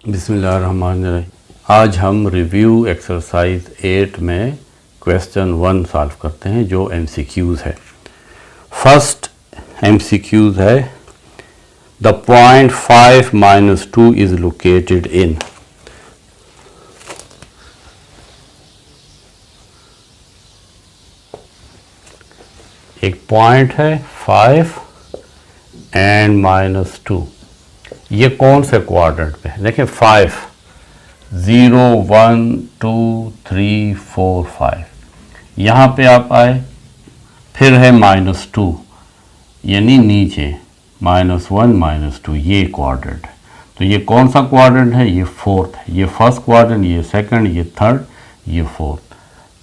बिस्मिल्लाहिर्रहमानिर्रहीम। आज हम रिव्यू एक्सरसाइज 8 में क्वेश्चन 1 सॉल्व करते हैं जो MCQs है। फर्स्ट MCQs है द पॉइंट 5 - 2 इज लोकेटेड इन। एक पॉइंट है 5 एंड -2, ये कौन से क्वाड्रेंट पे है? देखिए 5 0 1 2 3 4 5, यहाँ पे आप आए, फिर है -2 यानी नीचे -1 -2, ये क्वाड्रेंट है। तो ये कौन सा क्वाड्रेंट है? ये फोर्थ है। ये फर्स्ट क्वाड्रेंट, ये सेकंड, ये थर्ड, ये फोर्थ।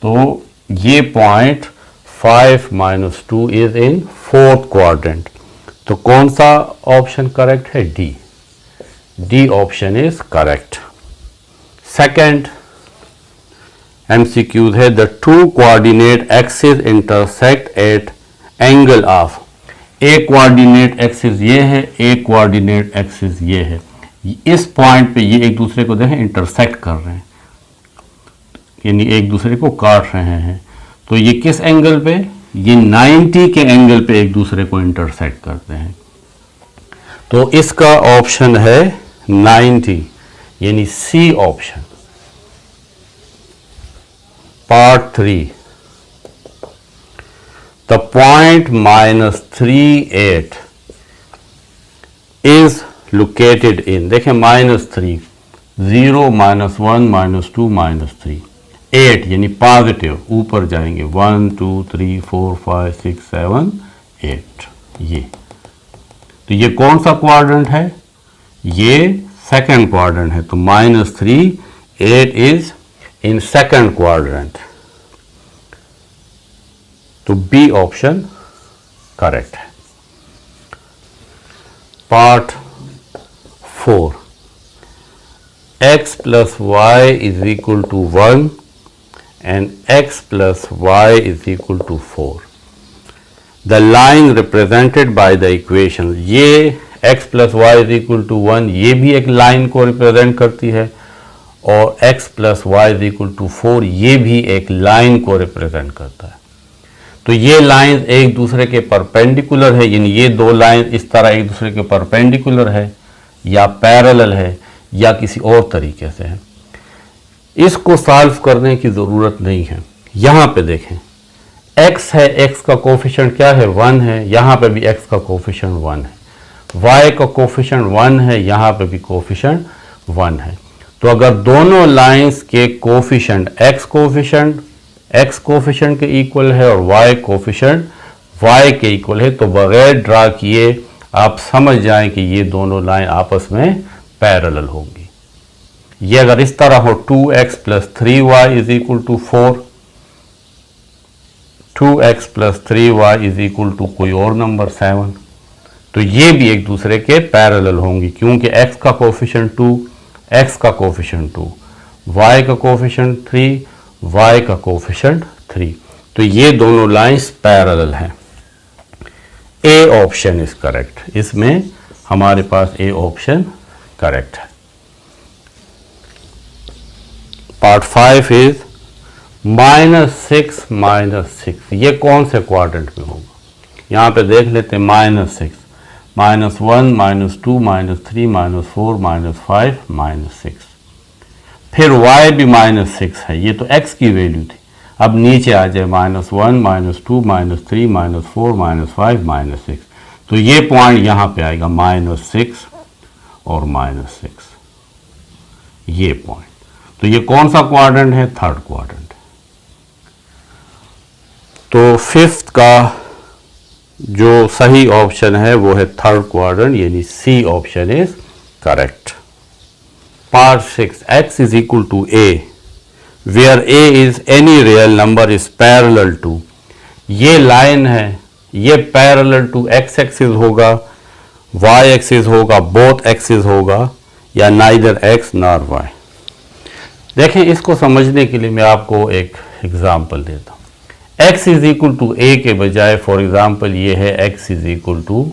तो ये point 5 - 2 is in fourth quadrant. तो कौन सा ऑप्शन करेक्ट है? D option is correct. Second MCQ है the two coordinate axis intersect at angle of. एक कोऑर्डिनेट एक्सिस ये है, एक कोऑर्डिनेट एक्सिस ये है। इस पॉइंट पे ये एक दूसरे को देखें इंटरसेक्ट कर रहे हैं, यानी एक दूसरे को काट रहे हैं। तो ये किस एंगल पे? ये 90 के एंगल पे एक दूसरे को इंटरसेक्ट करते हैं। तो इसका ऑप्शन है 90 यानी C option. Part 3 the point -3 8 is located in. देखें -3 0 -1 -2 -3 8 यानी पॉजिटिव, ऊपर जाएंगे 1 2 3 4 5 6 7 8। ये तो ये कौन सा क्वाड्रेंट है? ये सेकंड क्वाड्रेंट है। तो -3 8 इज इन सेकंड क्वाड्रेंट। तो बी ऑप्शन करेक्ट है। Part 4 x + y = 1 and x + y = 4. The line represented by the equation, ये x + y = 1 ये भी एक लाइन को रिप्रेजेंट करती है, और x + y = 4 ये भी एक लाइन को रिप्रेजेंट करता है। तो ये लाइन एक दूसरे के परपेंडिकुलर है, यानी ये दो लाइन इस तरह एक दूसरे के परपेंडिकुलर है या पैरेलल है या किसी और तरीके से है। इसको सॉल्व करने की ज़रूरत नहीं है। यहाँ पे देखें x है, x का कोफिशिएंट क्या है? 1 है। यहाँ पे भी x का कोफिशिएंट 1 है। y का कोफिशिएंट 1 है, यहाँ पे भी कोफिशिएंट 1 है। तो अगर दोनों लाइंस के कोफिशिएंट x कोफिशिएंट के इक्वल है और y कोफिशिएंट y के इक्वल है, तो बगैर ड्रा किए आप समझ जाएं कि ये दोनों लाइन आपस में पैरेलल होंगी। ये अगर इस तरह हो 2x + 3y = 4, 2x + 3y = कोई और नंबर 7, तो ये भी एक दूसरे के पैरेलल होंगी, क्योंकि x का कोफिशिएंट 2, x का कोफिशिएंट 2, y का कोफिशिएंट 3, y का कोफिशिएंट 3। तो ये दोनों लाइंस पैरेलल हैं। A option is correct. इसमें हमारे पास ए ऑप्शन करेक्ट है। पार्ट 5 इज -6 -6, ये कौन से क्वाड्रेंट में होगा? यहाँ पे देख लेते हैं -6 -1 -2 -3 -4 -5 -6, फिर y भी -6 है, ये तो x की वैल्यू थी। अब नीचे आ जाए -1 -2 -3 -4 -5 -6, तो ये पॉइंट यहाँ पे आएगा -6 और -6, ये पॉइंट। तो ये कौन सा क्वाड्रेंट है? Third quadrant. तो फिफ्थ का जो सही ऑप्शन है वो है थर्ड क्वाड्रेंट, यानी C option is correct. Part 6 x = a where a is any real number is parallel to। ये लाइन है, ये पैरेलल टू x एक्सिस होगा, y एक्सिस होगा, बोथ एक्सिस होगा, या नाइदर x नॉर y। देखें, इसको समझने के लिए मैं आपको एक एग्जांपल देता हूँ। x = a के बजाय फॉर एग्जांपल ये है x =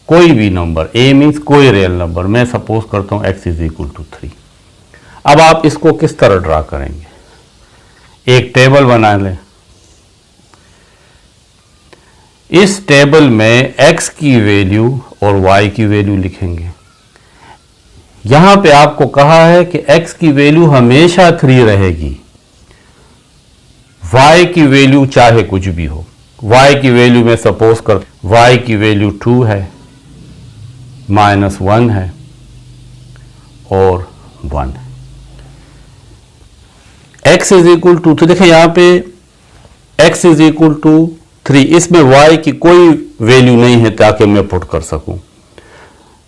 कोई भी नंबर, a मीन्स कोई रियल नंबर, मैं सपोज करता हूँ x इज इक्वल टू 3। अब आप इसको किस तरह ड्रा करेंगे? एक टेबल बना लें। इस टेबल में x की वैल्यू और y की वैल्यू लिखेंगे। यहां पे आपको कहा है कि x की वैल्यू हमेशा 3 रहेगी, y की वैल्यू चाहे कुछ भी हो। y की वैल्यू में सपोज कर y की वैल्यू 2 है, -1 है और 1 है। x इज इक्वल टू, तो देखें यहां पे x इज इक्वल टू 3, इसमें y की कोई वैल्यू नहीं है ताकि मैं पुट कर सकूं।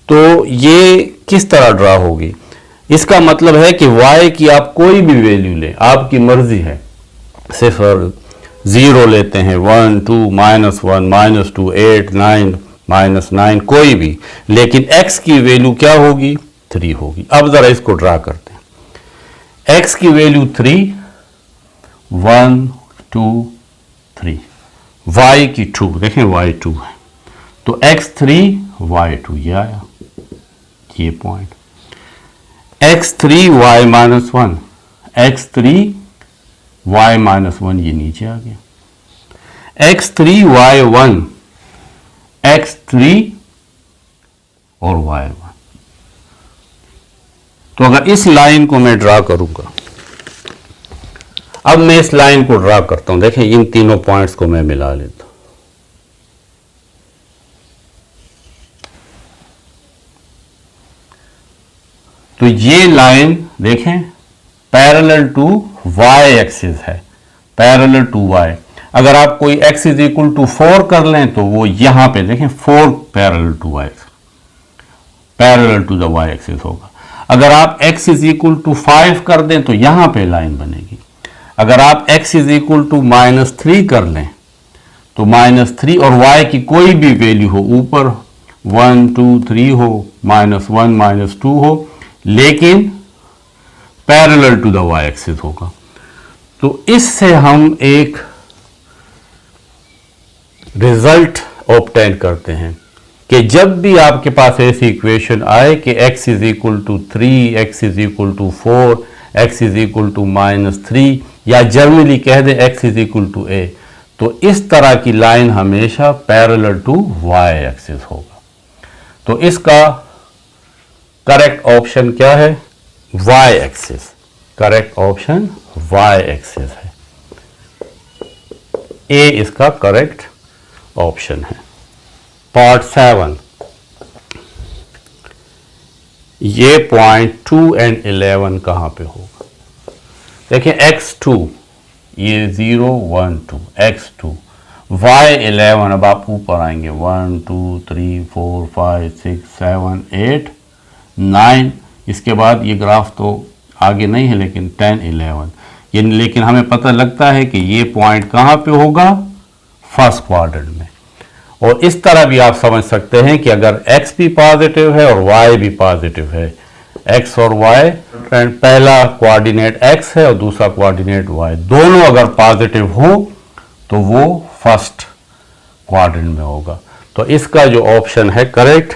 तो ये किस तरह ड्रा होगी? इसका मतलब है कि y की आप कोई भी वैल्यू लें, आपकी मर्जी है। सिर्फ 0 लेते हैं, 1, 2, -1, -2, 8, 9, -9, कोई भी, लेकिन x की वैल्यू क्या होगी? 3 होगी। अब जरा इसको ड्रा करते हैं। x की वैल्यू 3, 1, 2, 3, y की 2, देखें y 2 है, तो x3, y2, ये आया ये point. x3, y -1, x3, y -1, ये नीचे आ गया। x3, y1, x3 और y1। तो अगर इस लाइन को मैं ड्रा करूंगा, अब मैं इस लाइन को ड्रा करता हूं, देखें इन तीनों पॉइंट्स को मैं मिला लेता हूं। तो ये लाइन देखें पैरेलल टू y एक्सिस है, पैरेलल टू y। अगर आप कोई x इज इक्वल टू 4 कर लें तो वो यहां पे देखें 4 parallel to y, parallel to the y axis होगा। अगर आप x इज इक्वल टू 5 कर दें तो यहां पे लाइन बनेगी। अगर आप x इज इक्वल टू -3 कर लें तो -3 और y की कोई भी वैल्यू हो, ऊपर 1, 2, 3 हो, -1, -2 हो, लेकिन parallel to the y axis होगा। तो इससे हम एक रिजल्ट ऑब्टेन करते हैं कि जब भी आपके पास ऐसी इक्वेशन आए कि x is equal to 3, x is equal to 4, x is equal to -3, या जनरली कह दें x is equal to a, तो इस तरह की लाइन हमेशा पैरेलल टू y एक्सिस होगा। तो इसका करेक्ट ऑप्शन क्या है? y axis. Correct option y axis है। ए इसका करेक्ट ऑप्शन है। पार्ट 7, ये पॉइंट 2 and 11 कहां पे होगा? देखिए x2, ये 0, 1, 2, x2, y11। अब आप ऊपर आएंगे 1, 2, 3, 4, 5, 6, 7, 8, 9। इसके बाद ये ग्राफ तो आगे नहीं है, लेकिन 10, 11 ये, लेकिन हमें पता लगता है कि ये पॉइंट कहाँ पे होगा? फर्स्ट क्वाड्रेंट में। और इस तरह भी आप समझ सकते हैं कि अगर x भी पॉजिटिव है और y भी पॉजिटिव है, x और y, पहला कोऑर्डिनेट x है और दूसरा कोऑर्डिनेट y, दोनों अगर पॉजिटिव हो तो वो फर्स्ट क्वाड्रेंट में होगा। तो इसका जो ऑप्शन है correct,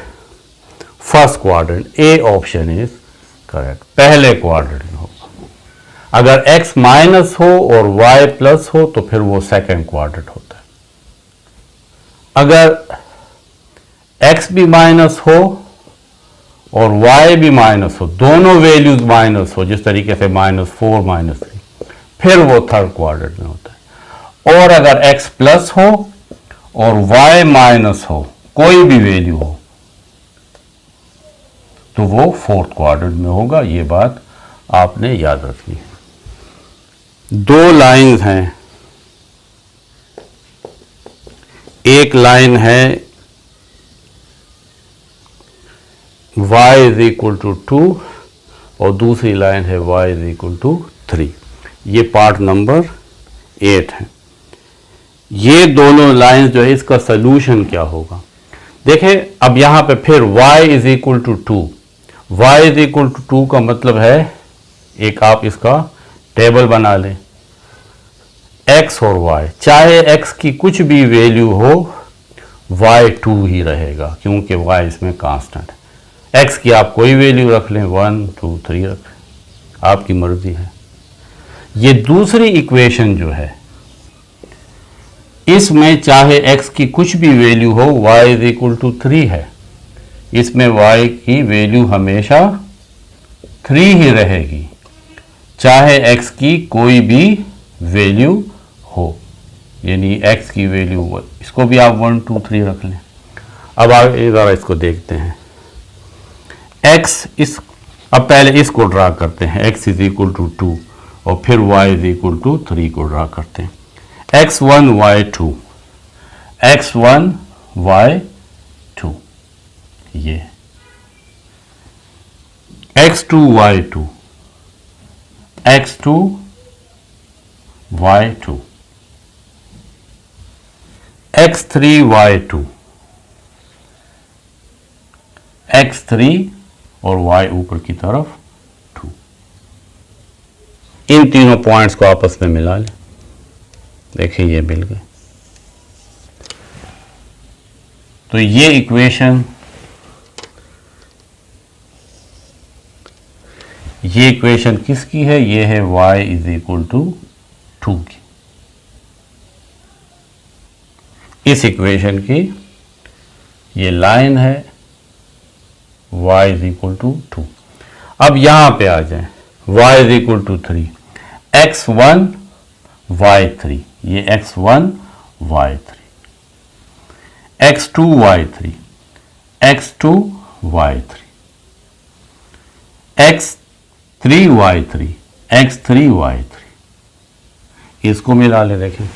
first quadrant, A option is correct, पहले क्वाड्रेंट में होगा। अगर x माइनस हो और y प्लस हो तो फिर वो सेकंड क्वाड्रेंट होता है। अगर x भी माइनस हो और y भी माइनस हो, दोनों वैल्यूज माइनस हो, जिस तरीके से -4, -3, फिर वो थर्ड क्वाड्रेंट में होता है। और अगर x प्लस हो और y माइनस हो, कोई भी वैल्यू हो, तो वो फोर्थ क्वाड्रेंट में होगा। ये बात आपने याद रखनी है। दो लाइंस हैं, एक लाइन है y इज इक्वल टू 2 और दूसरी लाइन है y इज इक्वल टू 3। ये पार्ट नंबर 8 है। ये दोनों लाइंस जो है, इसका सलूशन क्या होगा? देखें अब यहां पे फिर y is equal to 2, y is equal to 2 का मतलब है, एक आप इसका टेबल बना लें, x और y, चाहे x की कुछ भी वैल्यू हो, y2 ही रहेगा क्योंकि y इसमें कांस्टेंट है। x की आप कोई वैल्यू रख लें, 1 2 3 रख लें, आपकी मर्जी है। ये दूसरी इक्वेशन जो है इसमें चाहे x की कुछ भी वैल्यू हो, y इज इक्वल टू 3 है, इसमें y की वैल्यू हमेशा 3 ही रहेगी, चाहे x की कोई भी वैल्यू हो, यानी x की वैल्यू, इसको भी आप 1 2 3 रख लें। अब आगे ज़रा इसको देखते हैं। x इस, अब पहले इसको ड्रा करते हैं, x इज इक्वल टू 2 और फिर y इज इक्वल टू 3 को ड्रा करते हैं। x1 y2, x1 y2 ये, x2 y2, x2 y2, x3 y2, x3 और y ऊपर की तरफ 2। इन तीनों पॉइंट्स को आपस में मिला लें, देखिए ये मिल गए। तो ये इक्वेशन किसकी है? ये है y इज इक्वल टू 2 की। इस इक्वेशन की ये लाइन है y इज इक्वल टू 2। अब यहां पे आ जाए, y is equal to 3, x1 y3, ये x1 y3, x2 y3, x2 y3, x3 y3, x3 y3, इसको मिला ले, देखें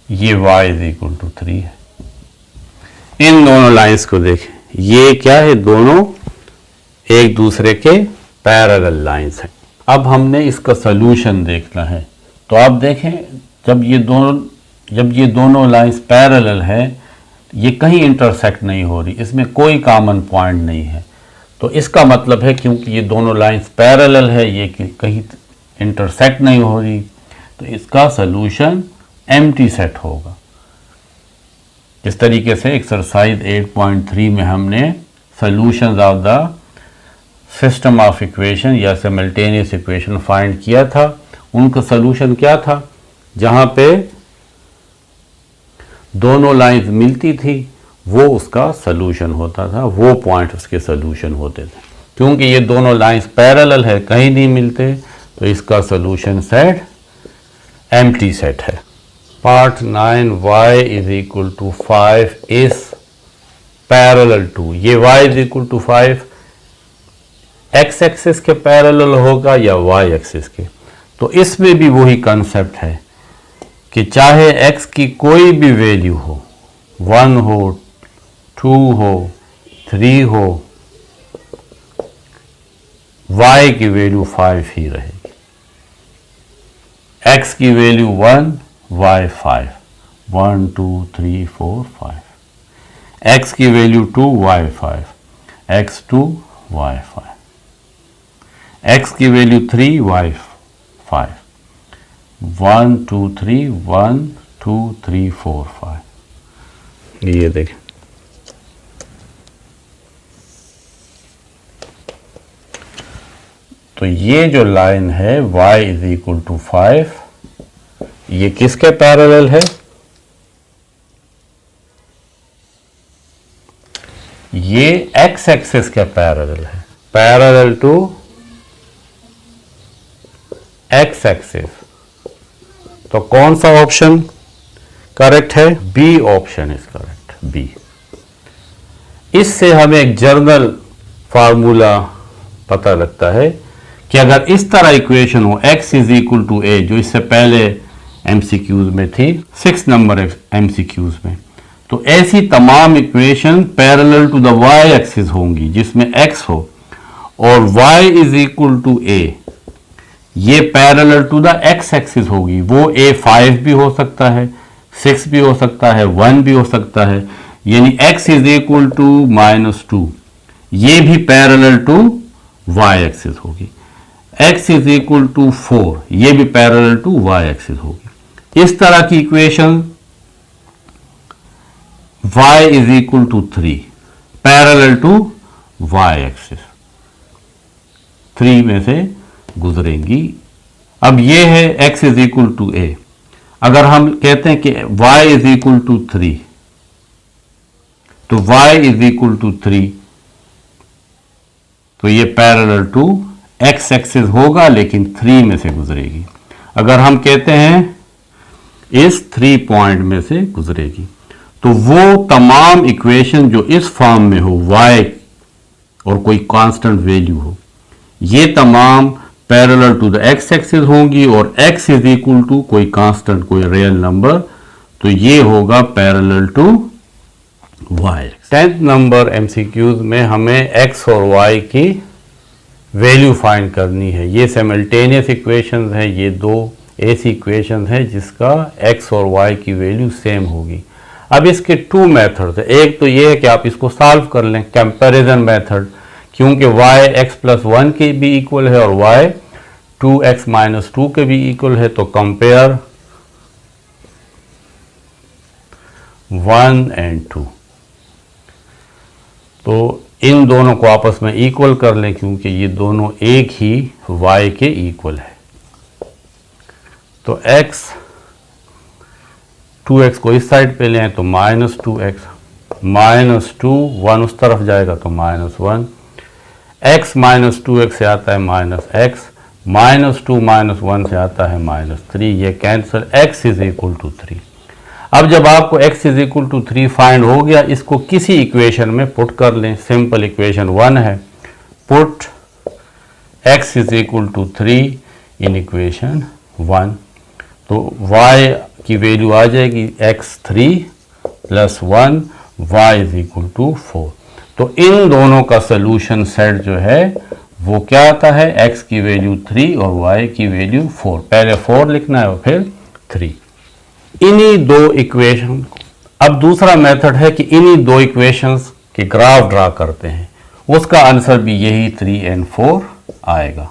ये y इज इक्वल टू 3 है। इन दोनों लाइंस को देखें, ये क्या है? दोनों एक दूसरे के पैरेलल लाइंस हैं। अब हमने इसका सलूशन देखना है। तो आप देखें, जब ये दोनों लाइंस पैरेलल है, ये कहीं इंटरसेक्ट नहीं हो रही, इसमें कोई कॉमन पॉइंट नहीं है। तो इसका मतलब है क्योंकि ये दोनों लाइंस पैरेलल है, ये कहीं इंटरसेक्ट नहीं हो रही, तो इसका सलूशन एम्प्टी सेट होगा। इस तरीके से एक्सरसाइज 8.3 में हमने solutions of the system of equation या सिमल्टेनियस इक्वेशन फाइंड किया था। उनका सॉल्यूशन क्या था? जहां पे दोनों लाइंस मिलती थी वो उसका सॉल्यूशन होता था, वो पॉइंट उसके सॉल्यूशन होते थे। क्योंकि ये दोनों लाइंस पैरेलल है, कहीं नहीं मिलते, तो इसका सॉल्यूशन सेट एम्प्टी सेट है। Part 9 y is equal to 5 is parallel to, ये y is equal to 5 x axis के पैरेलल होगा या y एक्सिस के। तो इसमें भी वही कंसेप्ट है कि चाहे x की कोई भी वैल्यू हो, 1 हो, 2 हो, 3 हो, y की वैल्यू 5 ही रहेगी। x की वैल्यू 1, y 5, 1 2 3 4 5, x की value 2, y 5, x 2 y 5, x की वैल्यू 3, y 5, 1 2 3 1 2 3 4 5। ये देखें, तो ये जो लाइन है y इज इक्वल टू 5, ये किसके पैरेलल है? ये x एक्सिस के पैरेलल है, पैरेलल टू x एक्सिस। तो कौन सा ऑप्शन करेक्ट है? B option is correct, B. इससे हमें एक जनरल फार्मूला पता लगता है कि अगर इस तरह इक्वेशन हो x is equal to a, जो इससे पहले एमसीक्यूज में थी, 6 नंबर एमसीक्यूज में, तो ऐसी तमाम equation parallel to the y axis होंगी जिसमें x हो, और y is equal to a ये parallel to the x axis होगी। वो a 5 भी हो सकता है, 6 भी हो सकता है, 1 भी हो सकता है, यानी x इज इक्वल टू -2 ये भी पैरेलल टू y एक्सिस होगी। x इज इक्वल टू 4, ये भी पैरेलल टू y एक्सिस होगी। इस तरह की equation y is equal to 3 parallel to y axis 3 में से गुजरेंगी। अब ये है x is equal to a। अगर हम कहते हैं कि y इज इक्वल टू 3, तो y इज इक्वल टू 3, तो ये पैरेलल टू x एक्सिस होगा लेकिन 3 में से गुजरेगी। अगर हम कहते हैं इस 3 पॉइंट में से गुजरेगी, तो वो तमाम इक्वेशन जो इस फॉर्म में हो y और कोई कांस्टेंट वैल्यू हो, ये तमाम parallel to the x axis होंगी और x इज इक्वल टू कोई कांस्टेंट, कोई रियल नंबर, तो ये होगा parallel to y। 10th number MCQs में हमें x और y की वैल्यू फाइंड करनी है। ये सिमल्टेनियस इक्वेशंस हैं, ये दो ऐसी इक्वेशंस हैं जिसका x और y की वैल्यू सेम होगी। अब इसके 2 मेथड्स हैं। एक तो ये है कि आप इसको सॉल्व कर लें, कंपैरिजन मेथड, क्योंकि y x प्लस 1 के भी इक्वल है और y 2x माइनस 2 के भी इक्वल है, तो कंपेयर 1 एंड 2। तो इन दोनों को आपस में इक्वल कर लें क्योंकि ये दोनों एक ही y के इक्वल है। तो x 2x को इस साइड पे लें तो माइनस 2x, माइनस 2, 1 उस तरफ जाएगा तो माइनस 1, x माइनस 2x से आता है माइनस x, माइनस 2 माइनस 1 से आता है माइनस 3, ये cancel, x is equal to 3। अब जब आपको x is equal to 3 find हो गया, इसको किसी इक्वेशन में पुट कर लें। सिंपल इक्वेशन 1 है, put x is equal to 3 in equation 1, तो y की वैल्यू आ जाएगी x 3 plus 1, y is equal to 4। तो इन दोनों का सोल्यूशन सेट जो है वो क्या आता है, x की वैल्यू 3 और y की वैल्यू 4। पहले 4 लिखना है और फिर 3। इन्हीं दो इक्वेशन, अब दूसरा मेथड है कि इन्हीं दो इक्वेशंस के ग्राफ ड्रा करते हैं, उसका आंसर भी यही 3 एंड 4 आएगा।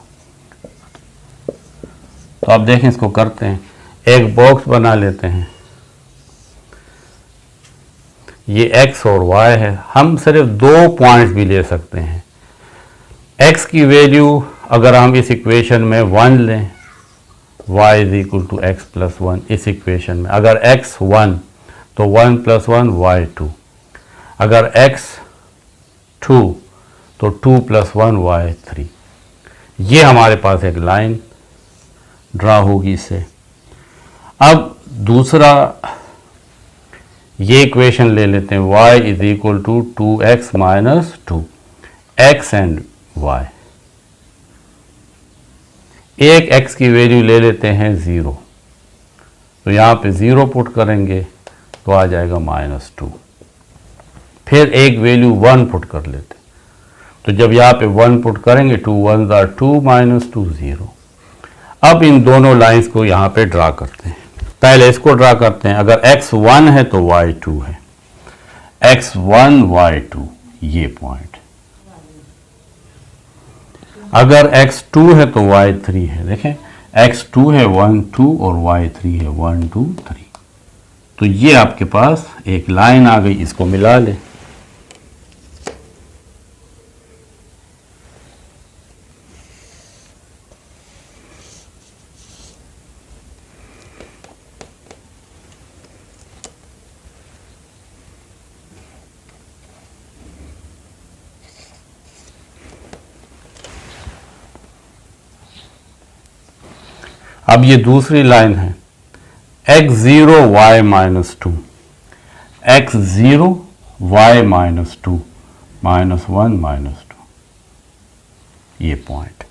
तो आप देखें, इसको करते हैं, एक बॉक्स बना लेते हैं, ये x और y है। हम सिर्फ 2 पॉइंट्स भी ले सकते हैं। x की वैल्यू अगर हम इस इक्वेशन में 1 लें, y is equal to x plus 1 इस इक्वेशन में, अगर x 1 तो 1 प्लस 1 y 2, अगर x 2 तो 2 प्लस 1 y 3। ये हमारे पास एक लाइन ड्रा होगी इससे। अब दूसरा ये इक्वेशन ले लेते हैं, y is equal to 2x minus 2, x and y। एक x की वैल्यू ले लेते हैं 0, तो यहाँ पे 0 पुट करेंगे तो आ जाएगा माइनस 2। फिर एक वैल्यू 1 पुट कर लेते, तो जब यहाँ पे 1 पुट करेंगे 2 1s are 2 माइनस 2 0। अब इन दोनों लाइंस को यहाँ पे ड्रा करते हैं। पहले इसको ड्रा करते हैं, अगर x 1 है तो y 2 है, x 1 y 2 ये पॉइंट, अगर x 2 है तो y 3 है। देखें, x 2 है 1 2 और y 3 है 1 2 3। तो ये आपके पास एक लाइन आ गई, इसको मिला लें। अब ये दूसरी लाइन है, x0 y minus 2, x0 y minus 2 minus 1 minus 2, ये पॉइंट,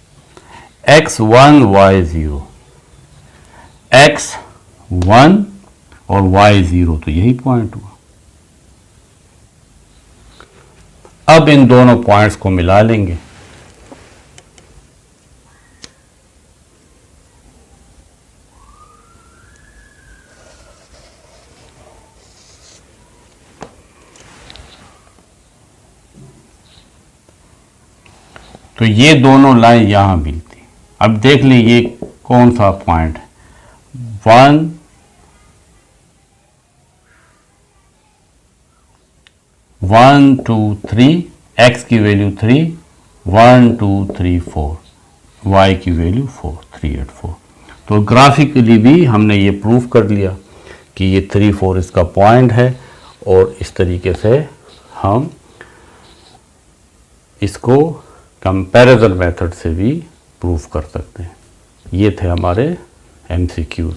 x1 y0, x1 और y0, तो यही पॉइंट हुआ। अब इन दोनों पॉइंट्स को मिला लेंगे। तो ये दोनों लाइन यहां मिलती। अब देख लीजिए कौन सा पॉइंट 1 1 2 3 x की वैल्यू 3 1 2 3 4 y की वैल्यू 4 3 8 4। तो ग्राफिकली भी हमने ये प्रूफ कर लिया कि ये 3 4 इसका पॉइंट है और इस तरीके से हम इसको कंपैरिजन मेथड से भी प्रूफ कर सकते हैं। ये थे हमारे MCQs।